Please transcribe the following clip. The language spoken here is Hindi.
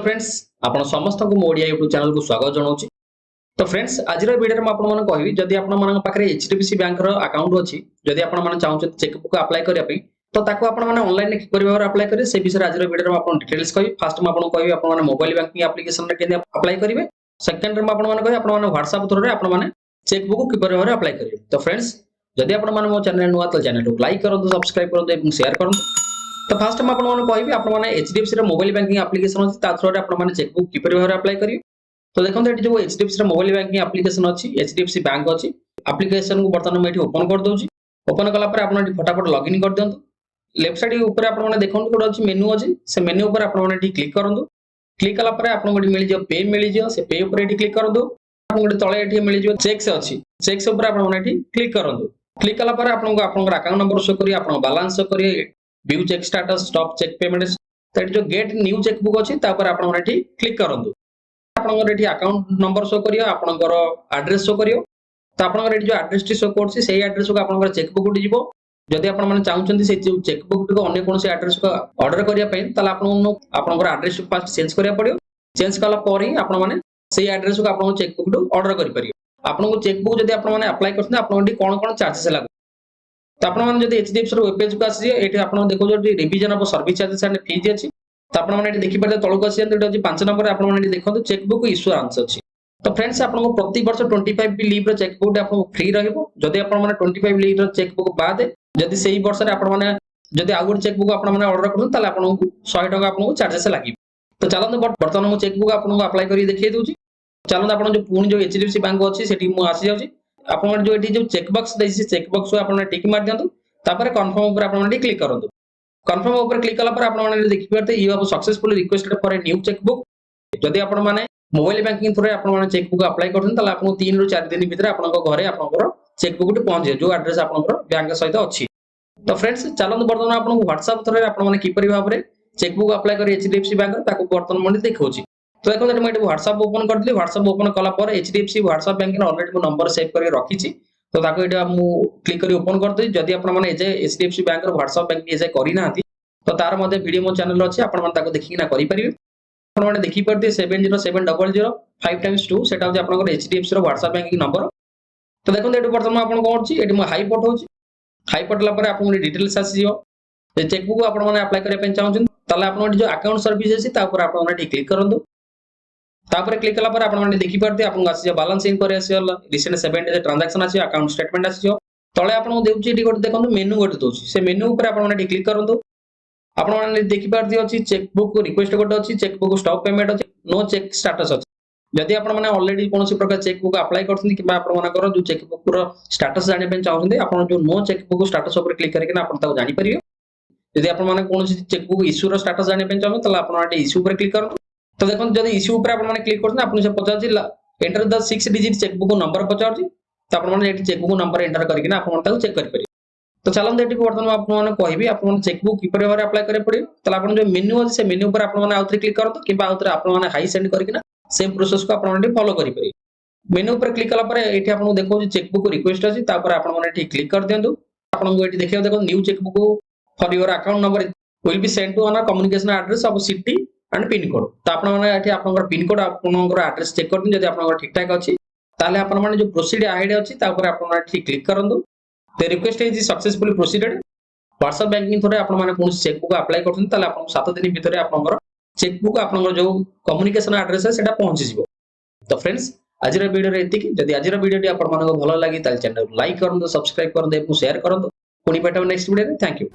हेलो फ्रेंड्स आपण समस्त को मोडिया यूट्यूब चैनल को स्वागत जनाऊँ। तो फ्रेंड्स आज वीडियो में आपन कहबी जदि आपण पाखे एचडीएफसी बैंक अकाउंट अच्छी जदि आपण चाहते चेकबुक अप्लाई करने तो ताको आपण माने ऑनलाइन किपर भाव अप्लाई करेंगे से विषय आज वीडियो में आपन डिटेल्स कहबी। फर्स्ट में आपन कहबी आपण माने मोबाइल बैंकिंग एप्लिकेशन रे केने अप्लाई करेंगे। सेकंड में आपण माने कहबी आपण माने व्हाट्सएप थ्रू रे आपण माने चेकबुक किपर भाव अप्लाई करेंगे। तो फ्रेंड्स जदि आपण माने मो चैनल नुआ तो चैनल को लाइक करंतु सब्सक्राइब करंतु एवं शेयर करंतु। तो फर्स्ट में आपण कहबी आपण माने एचडीएफसी रे मोबाइल बैंकिंग एप्लिकेशन अछि ता थ्रू रे आपण माने चेकबुक किपर भाव अप्लाई करियो। तो देखो ये जो एचडीएफसी मोबाइल बैंकिंग एप्लिकेशन अच्छी एचडीएफसी बैंक अच्छी एप्लिकेशन को बर्तमान मुझे ओपन कर दूसरी। ओपन कला फटाफट लॉगिन कर दिंतु। लेफ्ट साइड ऊपर आपने देखो गोटे अच्छी मेनू अच्छी से मेनू पर आपने क्लिक करूँ। क्लिक कलापर आपको मिल जाए पे मिल जाए से पे उपर क्लिक करूँ। गोटे तले मिल जाए चेक्स अच्छी चेक्स उपर आपने क्लिक करूँ। क्लिक कलापर आपको अकाउंट नंबर शो करिए आप बैलेंस शो करिए view check status stop check payment जो गेट न्यू चेकबुक अच्छी आपने क्लिक करूँ। आपनकर अकाउंट नंबर शो करियो आपनकर एड्रेस शो करियो। तो आपनकर जो एड्रेस टी शो करछि सेही एड्रेस को आपनकर चेकबुक टी जिवो। जदि आपण माने चाहुचंती से चेकबुक टी को अन्य कोनसे एड्रेस को ऑर्डर करिया पय तला आपनकर एड्रेस को फास्ट चेंज करिया पड़ियो। चेंज कला पर ही आपण माने सेही एड्रेस को आपन चेकबुक टी ऑर्डर करि परियो। आपनको चेकबुक जदि आपण माने अप्लाई करछन आपन टी कोन चार्जेस लागो। तो आपण माने जदि एचडीएफसी रो वेब पेज को आसी एठी आपण देखो जो revision of service charges and fees अछि। तो आपण माने देखि पारे तळको आसी एंड अछि 5 नंबर आपण माने देखो चेकबुक इश्योरेंस अछि। तो फ्रेंड्स आपको प्रति वर्ष 25 लीव रो चेकबुक आपको फ्री रहइबो। जदि आपण माने 25 लीव रो चेकबुक बाद जदि सेही वर्ष रे आपण माने जदि आउट चेकबुक आपण माने ऑर्डर करन ताले आपनको 100 टका आपनको चार्जेस लागि। तो चलंतु वर्तमान मो चेकबुक आपनको अप्लाई करी देखिए दोची। चलंतु आपण जो पुणी जो एचडीएफसी बैंक अछि सेठी मो आसी जाउची। आपण जो एठी जो चेक बॉक्स दैछि चेक बॉक्स को आपण टिक मार दियंतु। तापर कंफर्म ऊपर आपण क्लिक करंतु। कंफर्म ऊपर क्लिक कला पर आपण माने देखि पारते you have successfully requested for a new chequebook. जदि आपण माने मोबाइल बैंकिंग थ्रू आपण माने चेकबुक अप्लाई करथन ताले आपन 3 रु 4 दिन भीतर आपन घरे आपन चेकबुक टी पहुंचे जो एड्रेस आपन बैंक सहित अछि। तो फ्रेंड्स चलंतु वर्तमान आपन व्हाट्सएप थ्रू आपण माने किपरि भाबरे चेकबुक अप्लाई करी एचडीएफसी बैंक ताको वर्तमान मने देखौची। तो देखो मैं व्हाट्सएप ओपन करथली। व्हाट्सएप ओपन कला पर एचडीएफसी व्हाट्सएप बैंक ऑलरेडी मो नंबर सेव करके रखीची। तो ताको एटा मु क्लिक करी ओपन करदे। जदि आपण माने जे एचडीएफसी बैंक रो व्हाट्सएप बैंक एजे करी नाथि तो तार मध्ये वीडियो मो चैनल अछि आपण मन ताको देखि ना करि परिबे। आपण माने देखि परते 707005 सेटा होची आपनकर एचडीएफसी रो व्हाट्सएप बैंकिंग नंबर। तो देखो एटु वर्तमान आपण कोन अछि एटु हाई पठौची। हाई पठला पर आपन डिटेल्स आसी जिवो। जे चेकबुक आपण माने अप्लाई करे पेन चाहउछन ताले आपण जो अकाउंट सर्विस अछि ता ऊपर आपण माने क्लिक करंतु। तापर क्लिक कला पर आपण माने देखि परते आपण आसी बैलेंस इंक्वायरी आसी रिसेंट 7 डेज ट्रांजैक्शन आसी अकाउंट स्टेटमेंट आसी तळे आपण देउची एटी गोटे देखंतु मेनू गोटे दोची से मेनू ऊपर आपण माने क्लिक करंतु। आपण माने देखि पारती अछि चेकबुक रिक्वेस्ट गोटे अछि चेकबुक स्टॉप पेमेंट अछि नो चेक स्टेटस अछि। जदि आपण माने ऑलरेडी कोनोसी प्रकार चेकबुक अप्लाई करथि किबा आपण मानकर जो चेकबुक रो स्टेटस जानि पे चाहउछन आपण जो नो चेकबुक स्टेटस ऊपर क्लिक करके आपण ताको जानि परियो। जदि आपण माने कोनोसी चेकबुक इश्यू रो स्टेटस जानि पे चाहउछन तले आपण आटे इश्यू ऊपर क्लिक करन। तो देखो जदि इश्यू ऊपर आपण माने क्लिक करथन आपण से पचाछि enter the 6 digit chequebook number पचाछि। तो आपण माने एटी चेकबुक नंबर एंटर करके ना आपण ताको चेक करि परियो। तो चलंतु एटी वर्तमान आपण माने कहबी आपण चेकबुक किपर भाबरे अप्लाई करे पड़ियो। तले आपण जो मेनू अछि से मेनू पर आपण माने आउथरे क्लिक करतो किबा आउथरे आपण माने हाई सेंड करके ना सेम प्रोसेस को आपण माने फॉलो करि परियो। मेनू पर क्लिक कला पर एठी आपण देखौ चेकबुक रिक्वेस्ट अछि ता पर आपण माने एठी क्लिक कर दियंतु। आपण को एठी देखियो देखो new chequebook for your account number will be send to on communication address of city and pin code. तो आपण माने एठी आपनकर पिन कोड आपनकर एड्रेस चेक करदिन। जदि आपनकर ठीक ठाक अछि ताले आपण माने जो प्रोसीड आईडी अछि ता पर आपण माने एठी क्लिक करंतु। The request is successfully proceeded। WhatsApp banking through आपण माने कोन चेकबुक अप्लाई करथन ताले आपण 7 दिन भीतर आपनकर चेकबुक आपनकर जो कम्युनिकेशन एड्रेस है सेटा पहुंची जिवो। तो फ्रेंड्स आज रे वीडियो रे एतिकी। जदि आज रे वीडियो टी आपण मानको भलो लागि ताले चैनल को लाइक करंतु सब्सक्राइब करंतु एवं शेयर करंतु। पुनी भेटब नेक्स्ट वीडियो रे। Thank you.